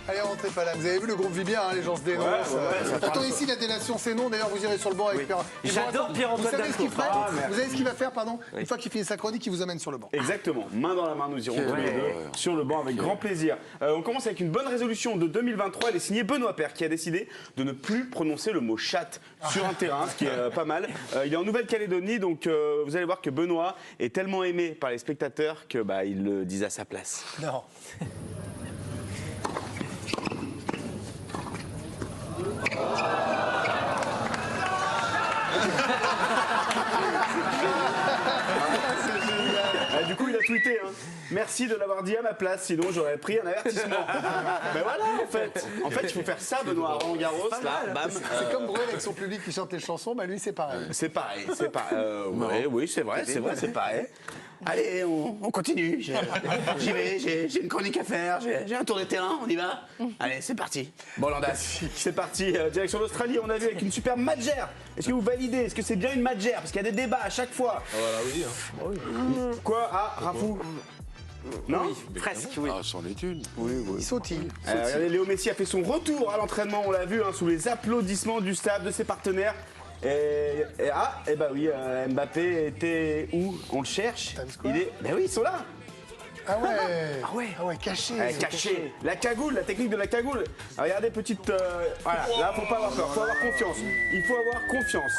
Allez, rentrez pas là. Vous avez vu, le groupe vit bien, hein, les gens se dénoncent. Pourtant, ici, la délation, c'est non. D'ailleurs, vous irez sur le banc avec Pierre. J'adore Pierre-Antoine Vous savez ce qu'il ferait Vous savez ce qu'il va faire, pardon Oui. Une fois qu'il finit sa chronique, il vous amène sur le banc. Exactement, main dans la main, nous irons tous les deux sur le banc avec grand plaisir. On commence avec une bonne résolution de 2023. Elle est signée Benoît Paire qui a décidé de ne plus prononcer le mot chatte sur un terrain, ce qui est pas mal. Il est en Nouvelle-Calédonie, donc vous allez voir que Benoît est tellement aimé par les spectateurs que il le disent à sa place. Non. Du coup, il a tweeté, hein. Merci de l'avoir dit à ma place, sinon j'aurais pris un avertissement. Ben voilà, en fait, il faut faire ça, Benoît, à Roland Garros, là, bam. C'est comme Bruel avec son public qui chante les chansons, lui, c'est pareil. C'est pareil, c'est pareil. Oui, c'est vrai, c'est pareil. Allez, on continue. J'y vais, j'ai une chronique à faire, j'ai un tour de terrain, on y va. Allez, c'est parti. Bon, Landas, c'est parti. Direction l'Australie, on a vu avec une super Madger. Est-ce que vous validez? Est-ce que c'est bien une Madger? Parce qu'il y a des débats à chaque fois. Voilà, oui. Hein. Quoi? Ah, Rafou? Non? Oui, presque, oui. Ah, c'en est une. Il sautille. Regardez, Léo Messi a fait son retour à l'entraînement, on l'a vu, sous les applaudissements du staff, de ses partenaires. Oui, Mbappé était où? On le cherche. Ben oui, ils sont là. Ah ouais. Ah ouais. Caché. Caché. La cagoule, la technique de la cagoule. Regardez, petite. Voilà, là, faut pas avoir peur, faut avoir confiance. Il faut avoir confiance.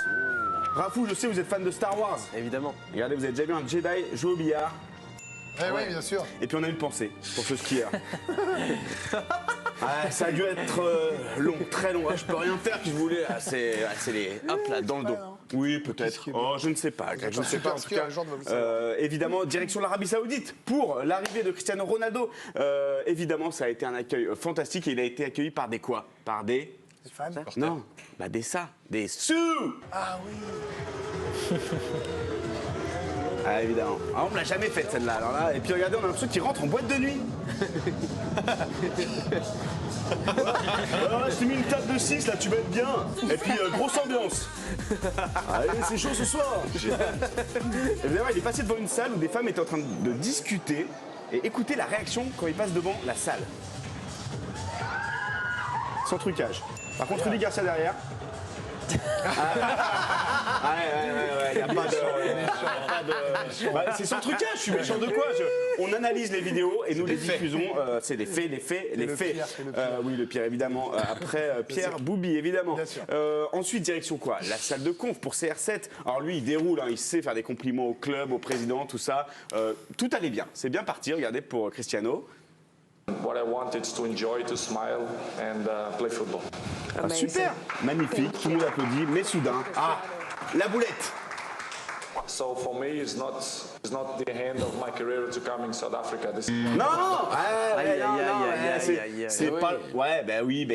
Rafou, je sais, vous êtes fan de Star Wars. Évidemment. Regardez, vous avez déjà vu un Jedi jouer au billard. Oui, bien sûr. Et puis on a une pensée pour ce skieur. Ça a dû être long, très long. Je peux rien faire, puis je voulais. C'est les. Hop là, dans le dos. Oui, peut-être. Oh, je ne sais pas. Je ne sais pas. En tout cas, évidemment, direction l'Arabie Saoudite pour l'arrivée de Cristiano Ronaldo. Évidemment, ça a été un accueil fantastique et il a été accueilli par des quoi? Par des. Des fans. Non, des sous. Ah oui. Ah, évidemment. Ah, on me l'a jamais faite celle-là. Alors là, et puis regardez, on a l'impression qu'il rentre en boîte de nuit. Alors là, je t'ai mis une table de 6, là, tu vas être bien. Et puis, grosse ambiance. Allez, c'est chaud ce soir. Évidemment, il est passé devant une salle où des femmes étaient en train de discuter et écouter la réaction quand il passe devant la salle. Sans trucage. Par contre, Rudy Garcia derrière. Il n'y a pas de. C'est sans trucage, je suis méchant de quoi? On analyse les vidéos et nous les diffusons. C'est les faits. Oui, le pire, évidemment. Après, Pierre Boubi, évidemment. Ensuite, direction quoi? La salle de conf pour CR7. Alors lui, il déroule, il sait faire des compliments au club, au président, tout ça. Tout allait bien. C'est bien parti, regardez, pour Cristiano. What I want is to enjoy, to smile and play football. Ah, super, magnifique, tout le monde applaudit, mais soudain, la boulette. So for me, it's not the end of my career to come in South Africa. C'est pas. Ouais,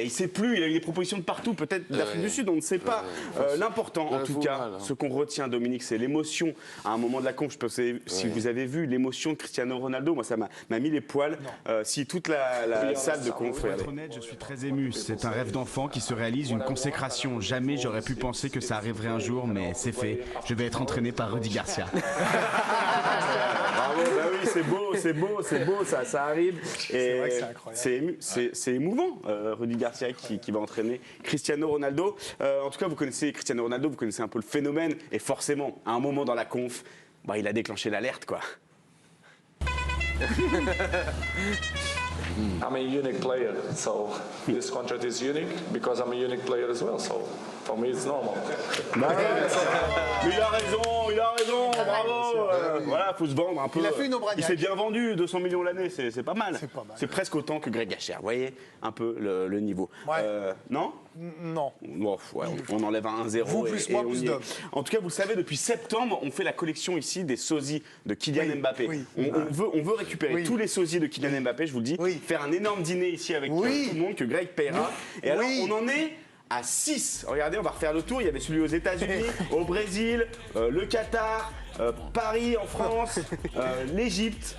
il sait plus. Il a eu des propositions de partout, peut-être d'Afrique du Sud, on ne sait pas. L'important, en tout cas, ce qu'on retient, Dominique, c'est l'émotion. À un moment de la conf, je pense que si vous avez vu l'émotion de Cristiano Ronaldo, moi ça m'a mis les poils. Si toute la salle de conf. Pour être honnête, je suis très ému. C'est un rêve d'enfant qui se réalise, une consécration. Jamais j'aurais pu penser que ça arriverait un jour, mais c'est fait. Je vais être entraîné par Rudy Garcia. Bravo, oui, c'est beau, ça arrive. C'est vrai que c'est incroyable. C'est émouvant, Rudy Garcia qui va entraîner Cristiano Ronaldo. En tout cas, vous connaissez Cristiano Ronaldo, vous connaissez un peu le phénomène, et forcément, à un moment dans la conf, il a déclenché l'alerte, quoi. I'm a unique player, so this contract is unique because I'm a unique player as well. So for me, it's normal. Mais il a raison, bravo. Voilà, faut se vendre un peu. Il a fait une Aubragnac. Il s'est bien vendu, 200 millions l'année, c'est pas mal. C'est pas mal. C'est presque autant que Greg Gachère, vous voyez un peu le niveau. Ouais. Non? Non. Bon, on enlève un 1-0. Vous plus moi plus Dom. En tout cas, vous le savez, depuis septembre, on fait la collection ici des sosies de Kylian Mbappé. Oui. On veut récupérer tous les sosies de Kylian Mbappé, je vous le dis, faire un énorme dîner ici avec tout le monde que Greg paiera. Et alors, on en est à 6. Regardez, on va refaire le tour. Il y avait celui aux États-Unis, au Brésil, le Qatar, Paris en France, l'Égypte.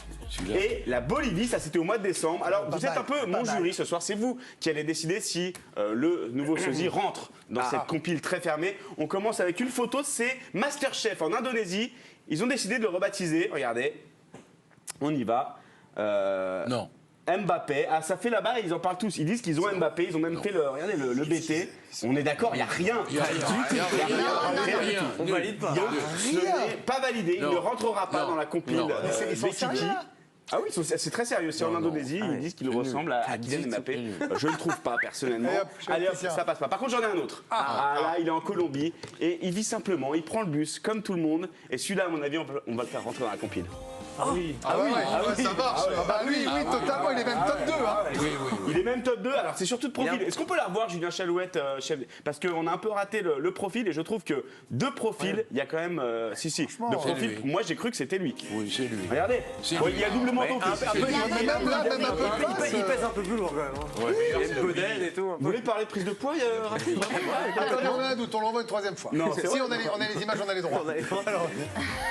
Et la Bolivie, ça c'était au mois de décembre. Alors vous êtes un peu mon jury ce soir, c'est vous qui allez décider si le nouveau sosie rentre dans cette compile très fermée. On commence avec une photo, c'est Masterchef en Indonésie. Ils ont décidé de le rebaptiser, regardez, on y va. Non. Mbappé. Ah, ça fait là-bas, ils en parlent tous. Ils disent qu'ils ont Mbappé, ils ont même fait regardez, le BT. On est d'accord, il n'y a rien. On valide pas. Ce n'est pas validé, il ne rentrera pas dans la compile Bekiki. Ah oui, c'est très sérieux. C'est en Indonésie, ils disent qu'il ressemble à Kylian Mbappé. Je ne le trouve pas personnellement. Allez hop, ça passe pas. Par contre, j'en ai un autre. Là, il est en Colombie et il vit simplement. Il prend le bus comme tout le monde. Et celui-là, à mon avis, on va le faire rentrer dans la compile. Ah oui, ça marche. Oui, totalement, il est même top 2. Il est même top 2, alors c'est surtout de profil. Est-ce qu'on peut la revoir, Julien Chalouette, chef? Parce qu'on a un peu raté le profil et je trouve que de profil, il y a quand même. De profil, moi j'ai cru que c'était lui. Oui, c'est lui. Regardez, il y a double manteau. Il pèse un peu plus lourd quand même. Il y a une bedaine et tout. Vous voulez parler de prise de poids, rapide? Attendez, on a un doute, on l'envoie une troisième fois. Non, si on a les images, on a les droits.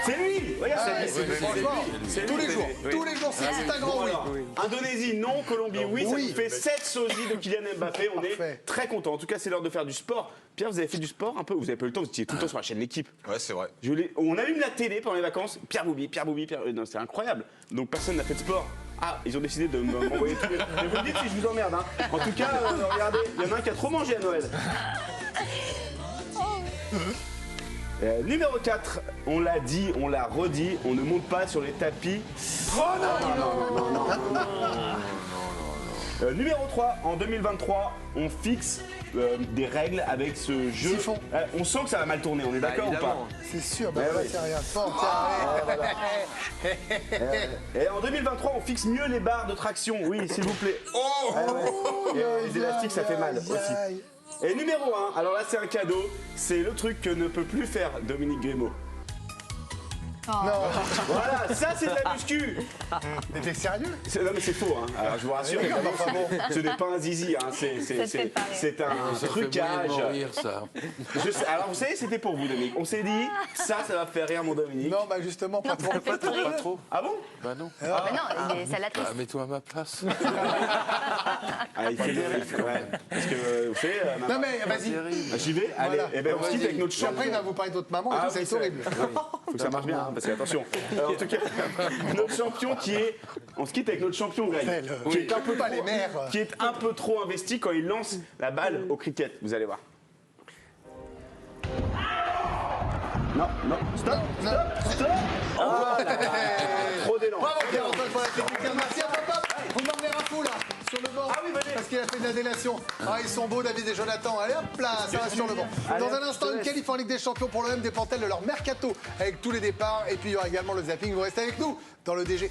C'est lui. Regarde, franchement, tous les jours, c'est un grand oui. Indonésie, non. Colombie, oui. Ça nous fait 7 sosies de Kylian Mbappé. On est très contents. En tout cas, c'est l'heure de faire du sport. Pierre, vous avez fait du sport un peu? Vous avez pas eu le temps, vous étiez tout le temps sur la chaîne L'équipe. Ouais, c'est vrai. On allume la télé pendant les vacances. Pierre Boubi. Non, c'est incroyable. Donc personne n'a fait de sport. Ah, ils ont décidé de m'envoyer tous les. Mais vous me dites si je vous emmerde. En tout cas, regardez, il y en a un qui a trop mangé à Noël. Numéro 4, on l'a dit, on l'a redit, on ne monte pas sur les tapis. Oh non. Numéro 3, en 2023, on fixe des règles avec ce jeu. Siphon. On sent que ça va mal tourner, on est d'accord ou pas? C'est sûr, tiens, Et en 2023, on fixe mieux les barres de traction, oui, s'il vous plaît. Et les élastiques, ça fait mal aussi. Et numéro 1, alors là c'est un cadeau, c'est le truc que ne peut plus faire Dominique Grimaud. Non. Voilà, ça c'est de la muscu. Mais t'es sérieux? Non mais c'est faux, hein. Alors je vous rassure, ce n'est pas un zizi, hein. C'est un trucage. Rire, ça. Alors vous savez, c'était pour vous Dominique. On s'est dit, ça va faire rire mon Dominique. Non, bah justement, pas trop. Pas trop. Ah bon? Bah non. Mais non, ça l'attriste. Mets-toi à ma place. Il fait des rires, ouais. Parce que vous savez... Non mais vas-y. J'y vais, allez, et ben on se quitte avec notre champion. Après, il va vous parler de votre maman et tout, c'est horrible. Faut que ça marche bien, parce que attention. En tout cas, notre champion on se quitte avec notre champion Greg, qui est un peu pas les mères. qui est un peu trop investi quand il lance la balle au cricket. Vous allez voir. Non, stop. Trop d'élan. Bravo Pierre-Antoine pour la technique. Merci à papa. Vous m'emmenez un fou là, sur le banc. Ah oui, venez. Parce qu'il a fait de la délation. Ah, ils sont beaux, David et Jonathan. Allez hop là, ça va sur le banc. Allez, Dans un instant, une qualif en Ligue des Champions pour l'OM dépend-elle de leur mercato avec tous les départs. Et puis il y aura également le zapping. Vous restez avec nous dans le DG.